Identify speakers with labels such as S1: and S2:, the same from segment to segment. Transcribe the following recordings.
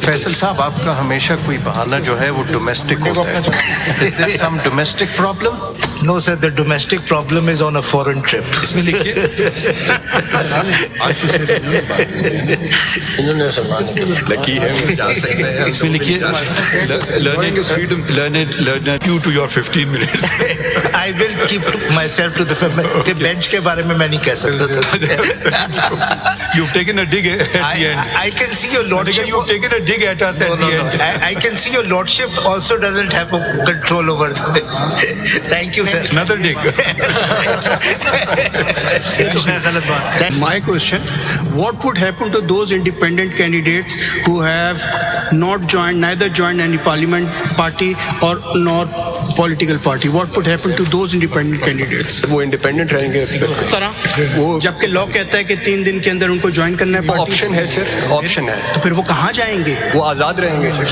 S1: फैसल साहब, आपका हमेशा कोई बहाना जो है वो डोमेस्टिक होता है. Is there some domestic problem?
S2: No sir, the domestic problem is on a foreign trip.
S3: इसमें लिखिए
S4: लकी है वो जा सकते हैं.
S3: इसमें लिखिए learn it due to your 15 minutes.
S2: I will keep myself to the bench के बारे में मैं नहीं कह सकता sir.
S3: You've taken a dig at the end.
S2: I can see your lordship.
S3: You've taken a dig at us at the end.
S2: I can see your lordship also doesn't have control over the. Thank you sir.
S3: Another dig.
S5: My question, what would happen to those independent candidates who have neither joined any parliament party or nor political party? What would happen to those independent candidates?
S4: वो independent रहेंगे
S5: तरह वो जबकि law कहता है कि 3 दिन के अंदर उनको ज्वाइन करना है पार्टी.
S4: ऑप्शन है सर, ऑप्शन है.
S5: तो फिर वो कहाँ जाएंगे?
S4: वो आजाद रहेंगे सर.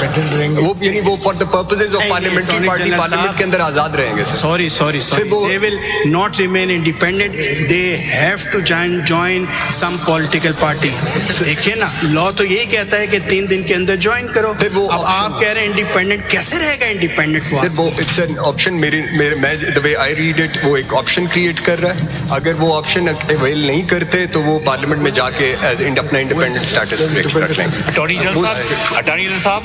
S4: वो यानी वो for the purposes of parliamentary party parliament के अंदर आजाद रहेंगे sir.
S5: Sorry. They will not remain independent. They have to join some political party. देखिए ना, लॉ तो यही कहता है कि 3 दिन के अंदर ज्वाइन करो.
S4: फिर वो
S5: अब आप कह रहे हैं इंडिपेंडेंट, कैसे रहेगा इंडिपेंडेंट?
S4: वो इट्स एन ऑप्शन. मैं the way I read it, वो एक ऑप्शन क्रिएट कर रहा है. अगर वो ऑप्शन अवेल नहीं करते तो वो पार्लियामेंट में जाके एज अपना इंडिपेंडेंट स्टेटस रख लेंगे.
S6: अटॉर्नी जनरल साहब,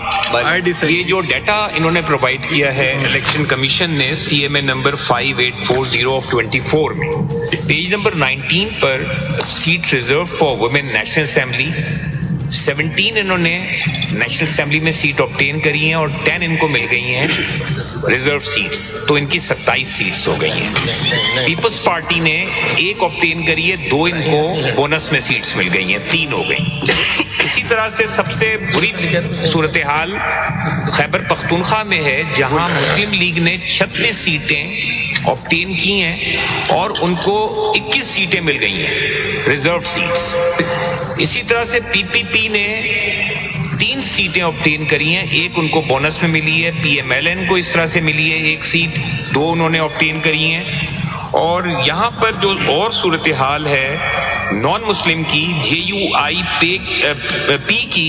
S6: ये जो डाटा इन्होंने प्रोवाइड किया है इलेक्शन कमीशन ने CMA नंबर 5840 ऑफ 24 में, पेज नंबर 19 पर seat reserve for women national assembly 17 इन्होंने नेशनल असेंबली में सीट ऑब्टेन करी हैं और 10 इनको मिल गई हैं रिजर्व सीट्स, तो इनकी 27 सीट्स हो गई हैं. पीपल्स पार्टी ने 1 ऑब्टेन करी है, 2 इनको बोनस में सीट्स मिल गई हैं, 3 हो गई. इसी तरह से सबसे बुरी सूरत हाल खैबर पख्तूनख्वा में है, जहां मुस्लिम लीग ने 36 सीटें ऑब्टेन की हैं और उनको 21 सीटें मिल गई हैं रिजर्व सीट्स. इसी तरह से PPP ने 3 सीटें ऑब्टेन करी हैं, 1 उनको बोनस में मिली है. PMLN को इस तरह से मिली है 1 सीट, 2 उन्होंने ऑब्टेन करी हैं. और यहाँ पर जो और सूरत हाल है नॉन मुस्लिम की, JUIP की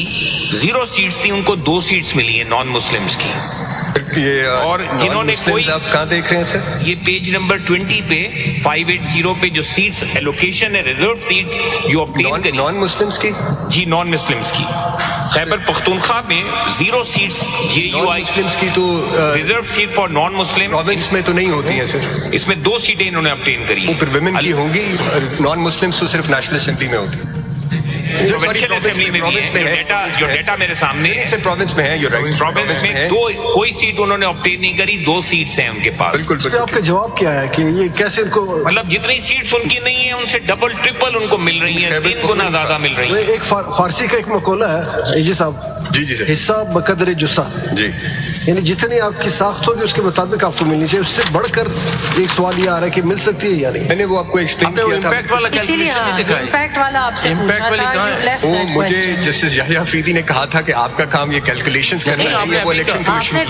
S6: 0 सीट्स थी, उनको 2 सीट्स मिली है नॉन मुस्लिम्स की.
S4: ये
S6: और जिन्होंने कोई,
S4: आप कहाँ देख रहे हैं सर?
S6: ये पेज नंबर 20 पे 580 पे जो सीट्स एलोकेशन है, रिजर्व सीट जो ऑब्टेन करी
S4: नॉन मुस्लिम्स की,
S6: जी नॉन मुस्लिम्स की, खैबर पख्तूनख्वा में 0 सीट्स JUI
S4: मुस्लिम्स की, तो
S6: reserve seat for non Muslim
S4: province में तो नहीं होती हैं सर.
S6: इसमें 2 सीटें इन्होंने ऑब्टेन करी.
S4: वो फिर विमेन की होंगी, नॉन मुस्लिम्स तो सिर्फ नेशनल असेंबली में होती है.
S6: प्रोविंशियल असेंबली में भी है. जो डेटा मेरे सामने
S4: प्रोविंस में है,
S6: प्रोविंस में 2 कोई सीट उन्होंने ऑब्टेन नहीं करी, 2 सीट्स हैं उनके पास.
S4: बिल्कुल.
S7: आपका जवाब क्या है कि ये कैसे इनको,
S6: मतलब जितनी सीट्स उनकी नहीं है उनसे डबल ट्रिपल उनको मिल रही है, 3 गुना ज्यादा मिल रही है.
S7: एक फारसी का एक मकौला है जी साहब,
S4: जी सर,
S7: हिस्सा बकदर जुस्सा,
S4: जी,
S7: यानी जितनी आपकी साख्त होगी उसके मुताबिक आपको मिलनी चाहिए. उससे बढ़कर एक सवाल ये आ रहा है कि मिल सकती है या नहीं.
S4: मैंने वो आपको एक्सप्लेन किया था.
S8: इम्पैक्ट वाला कैलकुलेशन नहीं दिखाया. इम्पैक्ट वाला आपसे
S3: इम्पैक्ट वाली कहाँ है?
S4: वो मुझे जस्टिस याहिया अफरीदी ने कहा था कि आपका काम ये कैलकुलेशंस करना है, वो इलेक्शन कमीशन की.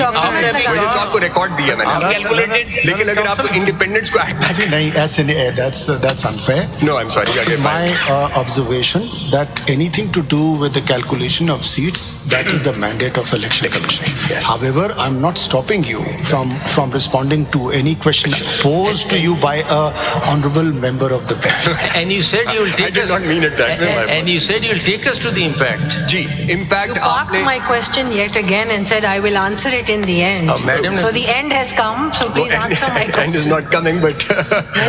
S4: मुझे तो आपको रिकॉर्ड दिया मैंने, लेकिन अगर आपको इंडिपेंडेंस को
S2: नहीं ऐसे नहीं, that's unfair.
S4: No, I'm sorry.
S2: My observation that anything to do with the calculation of seats, that is the mandate of election commission.
S4: Yes.
S2: However, I'm not stopping you from responding to any question posed to you by a honorable member of the bench.
S8: And you said you will take
S4: I did not mean it that way.
S8: And you said you will take us to the impact.
S4: जी, impact
S9: You parked my question yet again and said I will answer it in the end.
S4: Madam,
S9: so the end has come, so please answer my question.
S4: End is not coming, but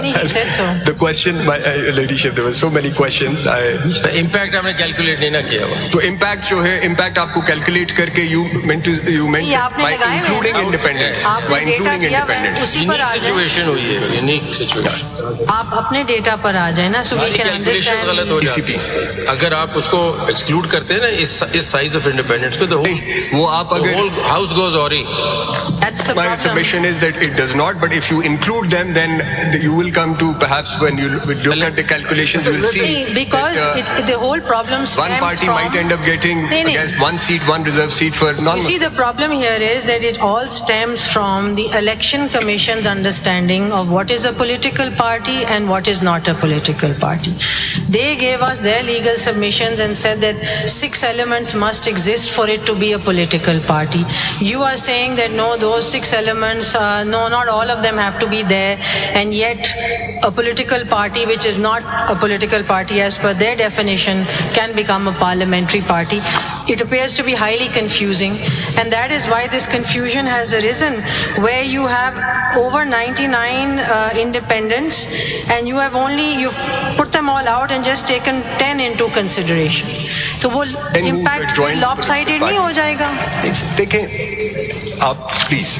S9: He said so.
S4: The question, my ladyship, there were so many questions.
S8: The impact हमने calculate नहीं ना किया हुआ.
S4: तो impact जो है, impact आपको calculate करके you meant by including independence. By including independence.
S8: Unique situation हुई है, यूनिक सिचुएशन.
S9: आप अपने डेटा पर आ जाए ना, so we can understand.
S8: गलत हो जाती है. अगर आप उसको एक्सक्लूड करते हैं ना इस साइज ऑफ इंडिपेंडेंस को, तो
S4: वो आप अगर
S8: whole house goes awry.
S9: That's the
S4: My
S9: problem.
S4: submission is that it does not, but if you include them, then you will come to perhaps when you look at the calculations, you will see
S9: because the whole problem stems
S4: one party
S9: from,
S4: might end up getting against 1 seat, 1 reserve seat for non-Muslims.
S9: You see, the problem here is that it all stems from the Election Commission's understanding of what is a political party and what is not a political party. They gave us their legal submissions and said that 6 elements must exist for it to be a political party. You are saying that no, those 6 elements, no, not all of them have to be there, and yet a political party which is not a political party as per their definition can become a parliamentary party. It appears to be highly confusing, and that is why this confusion has arisen, where you have over 99 independents and you've put them all out and just taken 10 into consideration. तो वो impact lopsided नहीं हो जाएगा?
S4: देखें आप please,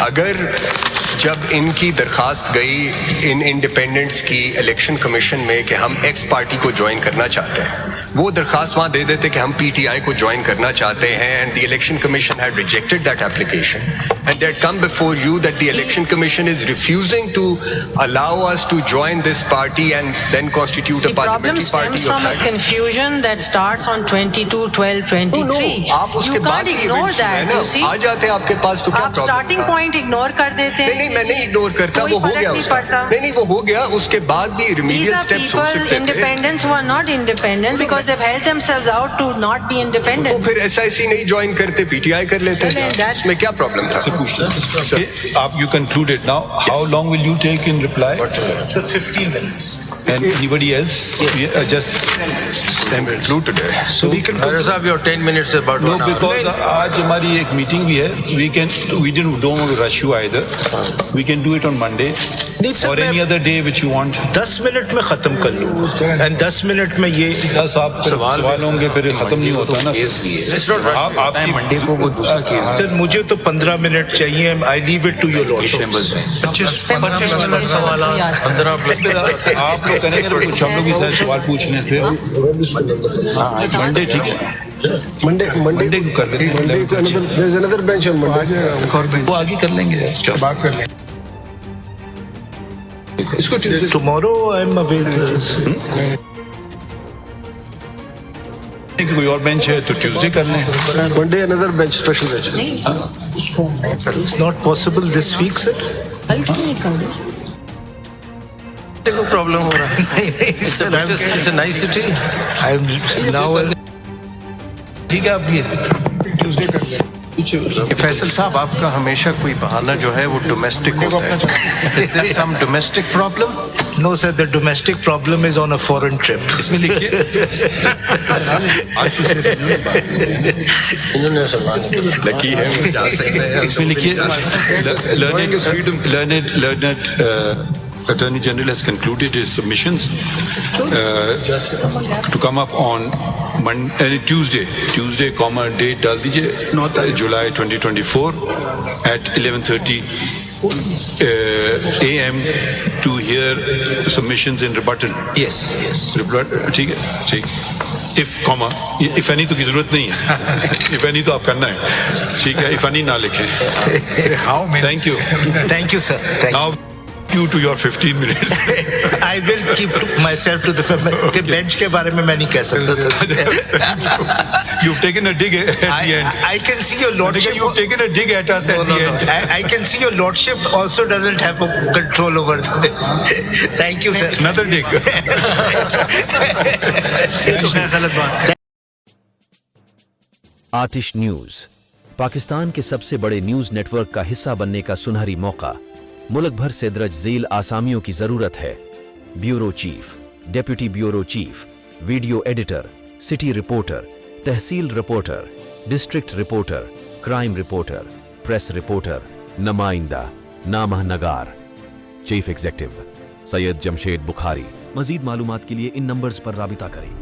S4: अगर जब इनकी दरखास्त गई इन इंडिपेंडेंट्स की इलेक्शन कमीशन में कि हम एक्स पार्टी को ज्वाइन करना चाहते हैं, वो दरखास्त वहां दे देते कि हम पीटीआई को ज्वाइन करना चाहते हैं, and the election commission had rejected that application and that come before you that the election commission is refusing to allow us to join this party and then constitute a parliamentary party.
S9: The problem stems from a confusion that starts on 22/12/23.
S4: आप उसके बाद ही
S9: ignore that, you see?
S4: आ जाते हैं आपके पास तो क्या
S9: आप
S4: problem?
S9: Starting point ignore कर देते हैं.
S4: नहीं, मैं नहीं इग्नोर करता, वो हो गया उसका. नहीं, वो हो गया, उसके बाद भी
S9: These
S4: रिमीडियल
S9: are
S4: स्टेप्स हो
S9: people,
S4: सकते थे.
S9: independents who are not independent because they've held themselves out to not be
S4: वो
S9: independent.
S4: फिर एसआईसी नहीं ज्वाइन करते, पीटीआई कर लेते. इसमें क्या प्रॉब्लम था?
S3: आप you concluded now. How long will you take in reply?
S5: 15 minutes.
S3: And anybody else? Just
S4: conclude today.
S3: so we can.
S8: Arya Saab, your 10 minutes is about
S3: No,
S8: 1 hour.
S3: because आज हमारी एक meeting भी है. We don't want to rush you either. We can do it on Monday or any other day which you want.
S2: 10 minute में खत्म कर लूँ, and 10 minute में ये
S3: 10 आप सवाल होंगे फिर खत्म नहीं होता ना.
S8: Let's not rush.
S3: आप मंडे को वो दूसरा केस.
S2: सर मुझे तो 15 मिनट चाहिए. I leave it to your lordship. 25 minute सवाल.
S8: 15 प्लस
S3: आप लोग करेंगे तो कुछ हम लोग भी शायद सवाल पूछने फिर मंडे. ठीक है, मंडे को कर लेंगे.
S7: another bench on Monday.
S3: वो आगे कर लेंगे, बात कर लेंगे.
S2: Tomorrow I am available.
S3: कोई और बेंच है तो ट्यूसडे कर लें.
S7: Monday another bench, special bench.
S2: It's not possible this week, sir.
S8: को प्रॉब्लम हो रहा है. It's a nice city.
S2: I am now.
S3: ठीक है, आप ये ट्यूसडे कर लें.
S1: फैसल साहब, आपका हमेशा कोई बहाना जो है वो डोमेस्टिक होता है. Is there some domestic problem?
S2: No, sir. The domestic problem is on a foreign trip.
S3: इसमें लिखिए.
S4: लकी है वो जा सकते हैं.
S3: इसमें लिखिए. Learned Attorney General has concluded his submissions to come up on Tuesday, date डाल दीजिए 9 July 2024 at 11:30 a.m. to hear submissions in rebuttal.
S2: Yes.
S3: ठीक है, ठीक. If any तो की जरूरत नहीं है. If any तो आप करना है. ठीक है, if any ना लिखें.
S2: How many?
S3: Thank you.
S2: Thank you, sir. Thank
S3: Now you to your 15 minutes.
S2: I will keep myself to the bench के बारे में मैं नहीं कह सकता, sir.
S3: You've taken a dig at the end.
S2: I can see your lordship.
S3: You've taken a dig at us at the end.
S2: I can see your lordship also doesn't have a control over the. Thank you, sir.
S3: Another dig.
S2: गलत बात.
S10: आतिश news, Pakistan के सबसे बड़े news network का हिस्सा बनने का सुनहरी मौका. मुल्क भर से दर्ज झेल आसामियों की जरूरत है. Bureau chief, deputy bureau chief, video editor, city reporter, तहसील reporter, district reporter, crime reporter, press reporter, नुमाइंदा, नामह नगार. Chief executive Syed Jamshed Bukhari. मजीद मालूमात के लिए इन नंबर्स पर राबिता करें.